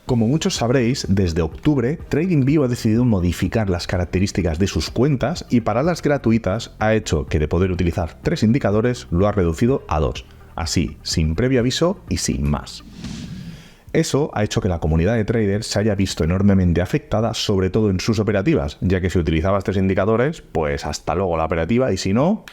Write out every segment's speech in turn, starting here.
Como muchos sabréis, desde octubre, TradingView ha decidido modificar las características de sus cuentas y para las gratuitas ha hecho que de poder utilizar 3 indicadores lo ha reducido a 2, así, sin previo aviso y sin más. Eso ha hecho que la comunidad de traders se haya visto enormemente afectada, sobre todo en sus operativas, ya que si utilizabas 3 indicadores, pues hasta luego la operativa y si no,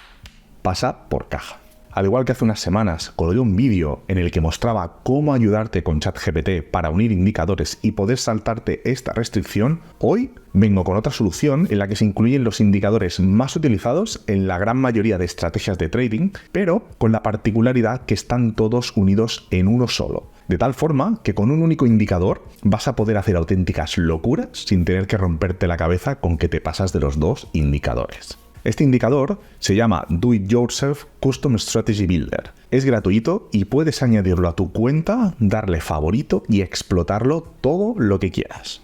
pasa por caja. Al igual que hace unas semanas colgué un vídeo en el que mostraba cómo ayudarte con ChatGPT para unir indicadores y poder saltarte esta restricción, hoy vengo con otra solución en la que se incluyen los indicadores más utilizados en la gran mayoría de estrategias de trading, pero con la particularidad que están todos unidos en uno solo. De tal forma que con un único indicador vas a poder hacer auténticas locuras sin tener que romperte la cabeza con que te pasas de los 2 indicadores. Este indicador se llama Do It Yourself Custom Strategy Builder. Es gratuito y puedes añadirlo a tu cuenta, darle favorito y explotarlo todo lo que quieras.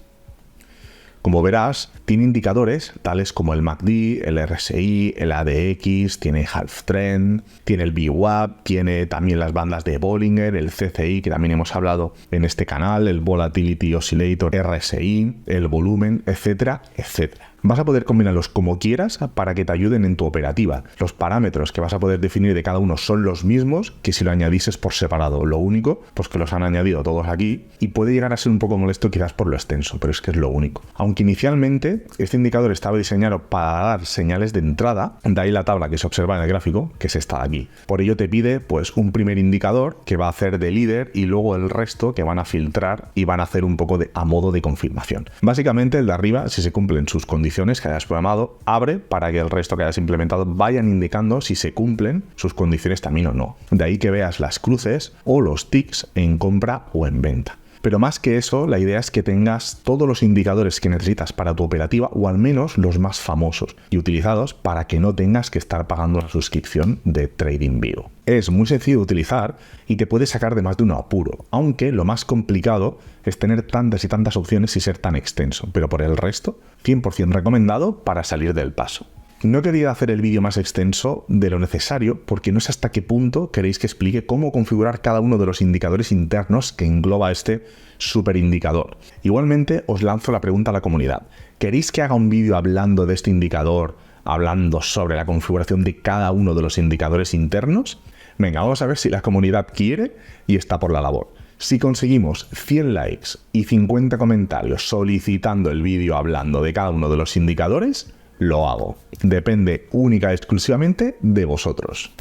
Como verás, tiene indicadores tales como el MACD, el RSI, el ADX, tiene Half Trend, tiene el VWAP, tiene también las bandas de Bollinger, el CCI, que también hemos hablado en este canal, el Volatility Oscillator RSI, el volumen, etcétera, etcétera. Vas a poder combinarlos como quieras para que te ayuden en tu operativa. Los parámetros que vas a poder definir de cada uno son los mismos que si lo añadises por separado. Lo único, pues que los han añadido todos aquí y puede llegar a ser un poco molesto quizás por lo extenso, pero es que es lo único. Aunque inicialmente este indicador estaba diseñado para dar señales de entrada, de ahí la tabla que se observa en el gráfico, que es esta de aquí. Por ello te pide pues un primer indicador que va a hacer de líder y luego el resto que van a filtrar y van a hacer un poco a modo de confirmación. Básicamente el de arriba, si se cumplen sus condiciones que hayas programado, abre para que el resto que hayas implementado vayan indicando si se cumplen sus condiciones también o no. De ahí que veas las cruces o los ticks en compra o en venta. Pero más que eso, la idea es que tengas todos los indicadores que necesitas para tu operativa o al menos los más famosos y utilizados para que no tengas que estar pagando la suscripción de TradingView. Es muy sencillo de utilizar y te puede sacar de más de un apuro, aunque lo más complicado es tener tantas y tantas opciones y ser tan extenso, pero por el resto, 100% recomendado para salir del paso. No quería hacer el vídeo más extenso de lo necesario porque no sé hasta qué punto queréis que explique cómo configurar cada uno de los indicadores internos que engloba este superindicador. Igualmente os lanzo la pregunta a la comunidad. ¿Queréis que haga un vídeo hablando de este indicador, hablando sobre la configuración de cada uno de los indicadores internos? Venga, vamos a ver si la comunidad quiere y está por la labor. Si conseguimos 100 likes y 50 comentarios solicitando el vídeo hablando de cada uno de los indicadores, lo hago. Depende única y exclusivamente de vosotros.